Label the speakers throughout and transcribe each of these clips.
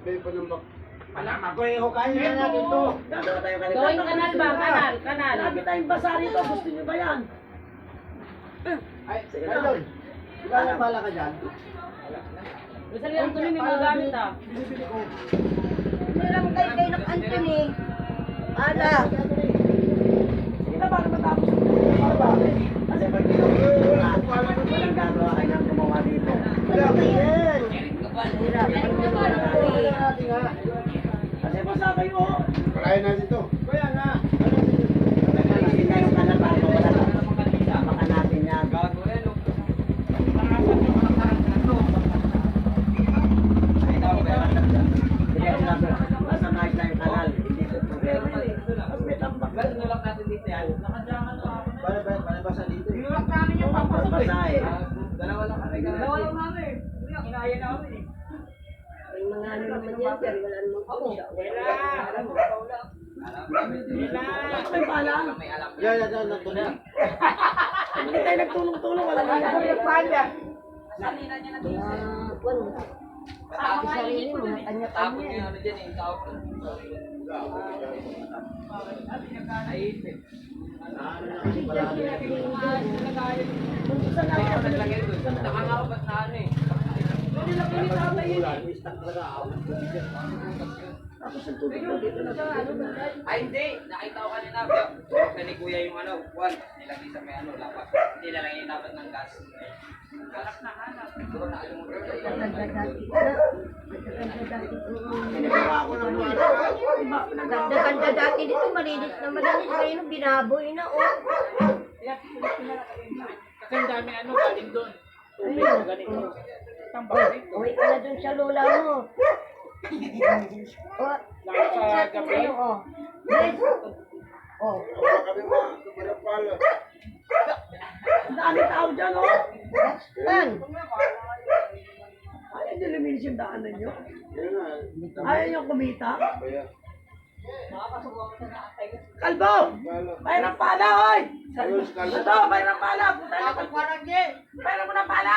Speaker 1: Magweho kayo na natin to.
Speaker 2: Gawing kanal ba? Kanal.
Speaker 3: Lagi tayong basa rito. Gusto niyo ba yan?
Speaker 1: Ay, Idol. Diba nabala ka dyan?
Speaker 2: Gusto lang tuloy may mga gamit ah.
Speaker 1: Binibili ko.
Speaker 4: Hindi lang kayo ng Anthony. Ala.
Speaker 3: Sige na, para matapos. Kasi pag walang gagawa kayo ng gumawa dito.
Speaker 4: Ano ba yan? Hirap.
Speaker 3: Kasi basa kayo.
Speaker 1: Kalahin natin to. Kaya nga.
Speaker 3: Hindi tayong kanal para mawala. Baka natin yan. Basta kahit na yung kanal. Hindi ko problema yun eh. Mas may tambak.
Speaker 1: Basa dito.
Speaker 3: Basa eh.
Speaker 2: Dalawa lang namin. Inaya na kami eh.
Speaker 4: May mga ano naman yan, pero wala namang pusa.
Speaker 3: May pala.
Speaker 1: Yan, ito na.
Speaker 3: Hindi tayo nagtulong-tulong. Wala nangyari. Pala.
Speaker 4: Sa sarili mo, mga kanya-kanya.
Speaker 3: Tapos ang tubig na dito na sa ano ba?
Speaker 5: Ay, hindi. Nakita ko kanina. Tulog na ni Kuya yung ano, buwan. Nilagay sa may ano, lapas. Hindi na lang yung dapat ng gas. Gas na hanap. Siguro nakalimutan ko.
Speaker 3: Pinagawa ko ng mga
Speaker 4: Ganda-ganda dati dito, malinis na malinis. Ngayon, binaboy na, oh.
Speaker 2: Kasi ang dami ano galing doon. Tubig ganito. Tambak dito.
Speaker 4: Uwi ka na dun sa lola mo. Oh,
Speaker 2: Lalo sa gabi.
Speaker 4: ano, oh. Yes. Oh.
Speaker 1: Kami mo. Tumarap pala.
Speaker 3: Ang dami tao dyan, oh.
Speaker 4: Yan.
Speaker 3: Ayaw nyo luminis yung daanan nyo.
Speaker 1: Yan nga.
Speaker 3: Ayaw nyo kumita.
Speaker 1: Kaya.
Speaker 3: Kalbo!
Speaker 1: Bala.
Speaker 3: Bayan ng pala, oy!
Speaker 1: Ayos, Kalbo.
Speaker 3: Ito, bayan ng pala! Puta na kalbo! Bayan mo ng pala!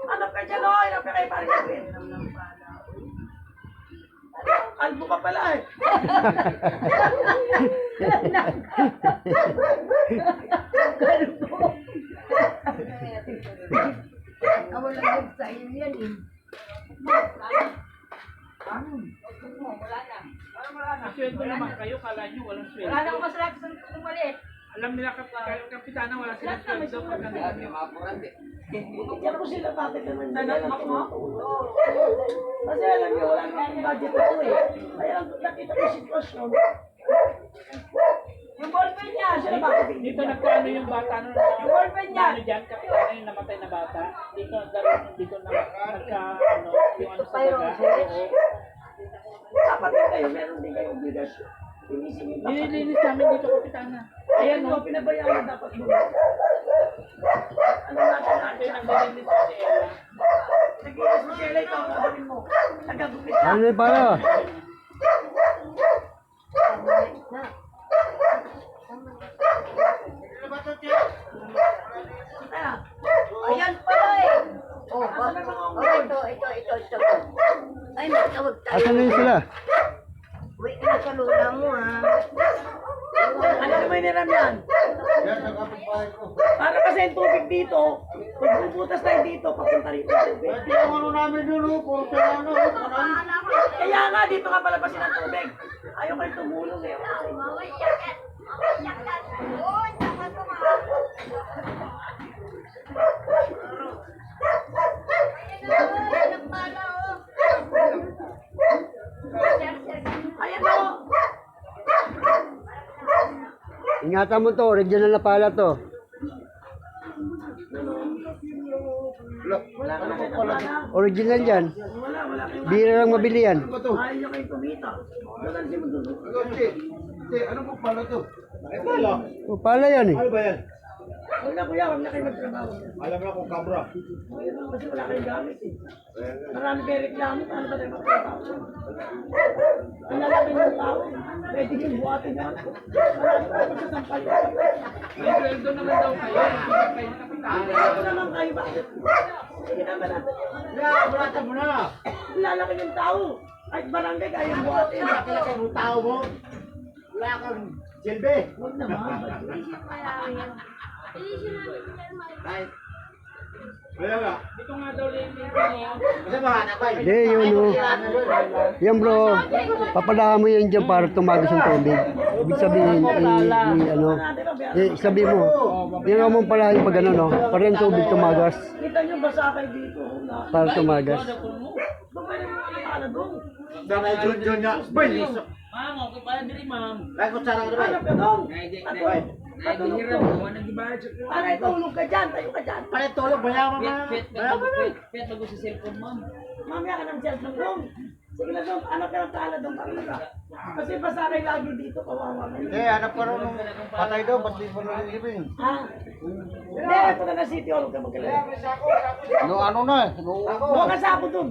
Speaker 3: Ano ka dyan, oy? Ano ka kayo parang gawin? Kalbo ka pala, eh!
Speaker 4: Kalbo. Ako lang sa iyo yan, eh.
Speaker 2: Sweldo naman kayo, kala nyo walang sweldo.
Speaker 6: Wala nang masarap sa umalit.
Speaker 2: Alam nila kapitana wala silang sweldo.
Speaker 5: Kaya may mga kurang eh.
Speaker 3: Diyan ko sila bakit naman nila lang tumutulong. Kasi alam nyo, wala namang budget ito, eh. Kaya lang nakita ko yung sitwasyon. Yung ballpen niya, sila bakit hindi
Speaker 2: Dito nagkaano yung bata nun.
Speaker 3: Yung ballpen niya!
Speaker 2: Ano dyan, kapitana yung namatay na bata. Dito nagka ano, yung ano sa
Speaker 4: Pyro,
Speaker 2: daga.
Speaker 4: sir.
Speaker 2: Oo.
Speaker 3: Dapat din kayo, meron din kayo obligasyon. Inisingin dapat.
Speaker 2: Nililinis namin dito kapitana.
Speaker 3: Ayan mo, pinabayaan dapat mo. Ano natin
Speaker 2: Ito yung
Speaker 3: natin?
Speaker 2: naglilinis si Ella.
Speaker 3: Nagilas mo siya, ikaw ang gagawin mo. Nagagupit ka.
Speaker 7: Ano yung pala?
Speaker 4: Na.
Speaker 3: Kaya,
Speaker 4: Ayan pala, eh. Oh, ito. Ay, matawag tayo.
Speaker 7: Asan na yun sila?
Speaker 4: Uwi ka na sa lola mo, ha.
Speaker 3: ano naman niram yan?
Speaker 1: Yan, ang kapitbahay ko.
Speaker 3: Para kasi yung tubig dito, pag bubutas tayo dito, papunta rito yung tubig.
Speaker 1: Pwede yung ano namin dun, oh. Puro ano, kanal.
Speaker 3: Kaya nga, dito nga palabasin ang tubig. Ayaw kayo tumulong eh. Ayan o.
Speaker 7: Ingatan mo to, original na pala to.
Speaker 3: Wala ka na kayo pala.
Speaker 7: Original yan.
Speaker 3: Wala kayo.
Speaker 7: Bira lang mabili yan.
Speaker 1: Ano ba to?
Speaker 3: Ayaw nyo kayo kumita. Wala siya magdulog.
Speaker 1: Hindi, ano po pala to? Ay, pala.
Speaker 7: O, pala yan eh.
Speaker 1: Ano ba yan?
Speaker 3: Huwag na kuya, huwag na kayo magtrabaho.
Speaker 1: Alam mo kung kamera.
Speaker 3: Kasi wala kayong gamit eh. Marami kayo reklamo, paano ba tayo magtrabaho? Ang lalaki ng tao, pwede yung buhatin na ako. Marami kayo magsasampal.
Speaker 2: May sweldo naman daw kayo. Kayo na kapitan.
Speaker 3: Ano naman kayo, bakit? Sige naman natin.
Speaker 1: Brata mo na.
Speaker 3: Ang lalaki ng tao. Kahit barangay kayong buhatin.
Speaker 1: Kalaki mo tao mo. Wala kang silbi.
Speaker 3: Huwag naman.
Speaker 1: Kaya nga.
Speaker 2: Ito nga daw lang yung
Speaker 1: Kasi mga anak ko.
Speaker 7: Hindi, yun o. Yan bro, papadaan mo yan dyan para tumagas yung tubig. Ibig sabihin, sabihin mo, yan mo pala yung pag ano, no? Para yung tubig tumagas,
Speaker 3: Kita nyo basa kayo dito.
Speaker 7: para tumagas.
Speaker 3: Doon kayo mga doon.
Speaker 1: Sana yung Jun niya. Boy,
Speaker 2: Ma'am, okay pala diri, ma'am.
Speaker 1: Like ko sarang naman.
Speaker 3: Hanap ka doon.
Speaker 2: Nahihiram mo, nag-budget ko.
Speaker 3: Para itulog ka dyan, tayo ka dyan.
Speaker 1: Pare tulog, bayaman na. Bayaman na.
Speaker 2: Pet bago sa cellphone, ma'am.
Speaker 3: Mamaya ka ng cellphone doon. Sige na doon, anak ka ng tala doon para ka. Kasi basa kayo lagi dito, kawawa ka.
Speaker 1: Eh, hanap ka rin nung patay daw, ba't di mo nalilibing?
Speaker 3: Ha? Hindi, ito na na City Hall, huwag ka magkalala.
Speaker 1: No, ano na, no.
Speaker 3: Huwag ka sako doon.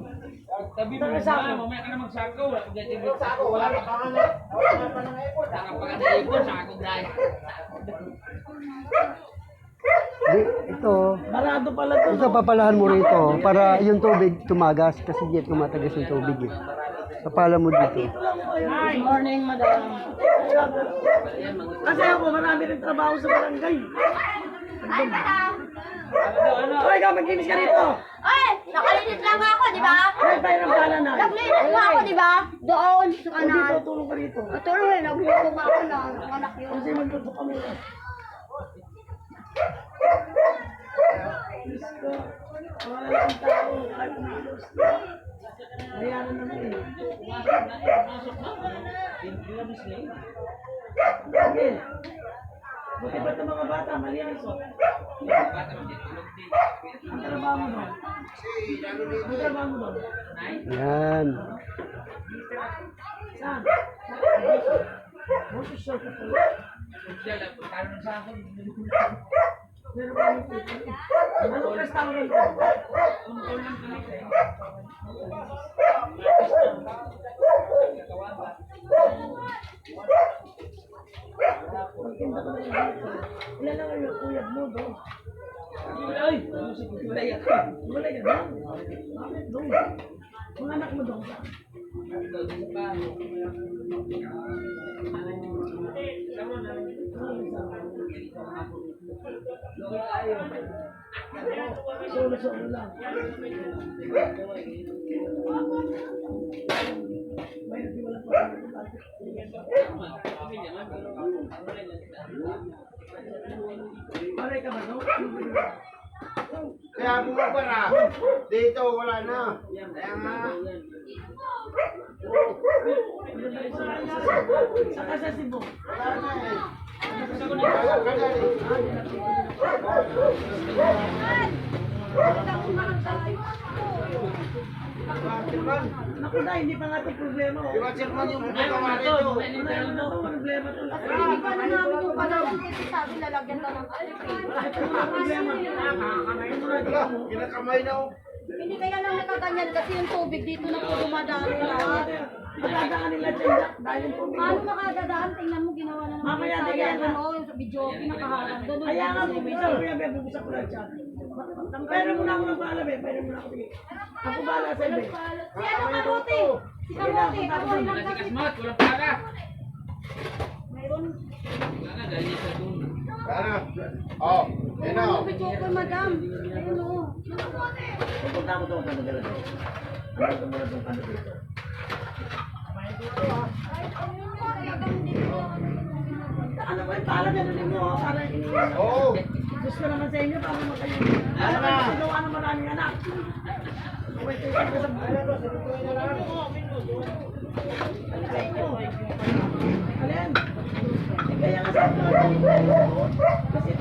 Speaker 2: Tabi mo na, mamaya ka na magsako. Wala kang ganyan yung sako.
Speaker 1: Wala ka pa nga. Wala ka pa ng ipon.
Speaker 2: Saka pa ka sa ipon, sako dahil.
Speaker 7: Di, ito,
Speaker 3: Barado pala doon.
Speaker 7: ito papalahan mo rito para yung tubig tumagas kasi di tumatagas yung tubig eh. Papala mo dito.
Speaker 3: Good morning, madam. Kasi ako, marami rin trabaho sa barangay. Hoy, ikaw, maglinis ka rito.
Speaker 4: Ay, nakalinis lang ako, di ba?
Speaker 3: Hoy, tayo ng bala na.
Speaker 4: Naglinis nga ako, di ba? Doon sa
Speaker 3: Dito,
Speaker 4: kanan.
Speaker 3: tulong ka rito.
Speaker 4: Tuloy, nagluto nga ako na anak yun.
Speaker 3: Kasi magluto ka muna. Diyos ko, wala lang tao, kahit umilos. Bayaran naman eh. Sige. Buti ba itong mga bata, malinis oh. Ang trabaho mo doon? Ang trabaho mo doon?
Speaker 7: Yan.
Speaker 3: Saan? Buti siya ka pala. Meron ba yung tito? Anong restaurant ko? Magtinda ko na yung dito. Ilan lang yung uyab mo doon? Ay! Gulay yan. Gulay yan doon. Bakit doon? Ang anak mo doon saan? Solo-solo lang. May wala pa. Pare ka ba no?
Speaker 1: Kaya bumabara. Dito, wala na. Kaya nga.
Speaker 3: Saka sa Cebu.
Speaker 1: Wala na eh. Wala ka na eh.
Speaker 3: Naku na, hindi pa nga ito problema.
Speaker 1: Di ba sirman yung gawa dito?
Speaker 3: Ano ito problema ito?
Speaker 4: Hindi pa na namin yung panahon kasi sabi lalagyan ka ng
Speaker 3: Ito yung problema.
Speaker 1: Wala, kinakamay na oh.
Speaker 4: Hindi kaya lang nakaganyan kasi yung tubig dito na po dumadaan lahat.
Speaker 3: Magdadaan nila dyan dahil yung tubig.
Speaker 4: Paano makadadaan? Tingnan mo ginawa na naman.
Speaker 3: Mamaya,
Speaker 4: Kaya
Speaker 3: tingnan na.
Speaker 4: ano, yung sa video, pinakaharap. Doon
Speaker 3: Kaya nga, bubisa ko yan, bubisa ko lang siya. Pero muna ako ng paalam eh, pero muna ako bigay. Ako bahala sa iba.
Speaker 4: Si ano kamote? Si kamote, kamote lang kasi.
Speaker 2: Kasmat, walang para.
Speaker 4: Mayroon.
Speaker 2: Wala, dahil sa doon.
Speaker 1: Ano? Oh, yun
Speaker 4: Ano,
Speaker 1: o.
Speaker 4: video ko, madam. Ayun o.
Speaker 3: Pupunta ko doon, ano dala doon. Ano ko muna doon, ano dito. Ano ba yung paalam yan ulit mo, para iniinom.
Speaker 1: Oo.
Speaker 3: Gusto naman sa inyo, para makayo. Ano ba yung gawa ng maraming anak? Wait, wait, wait, Alin? Kaya nga sa kasi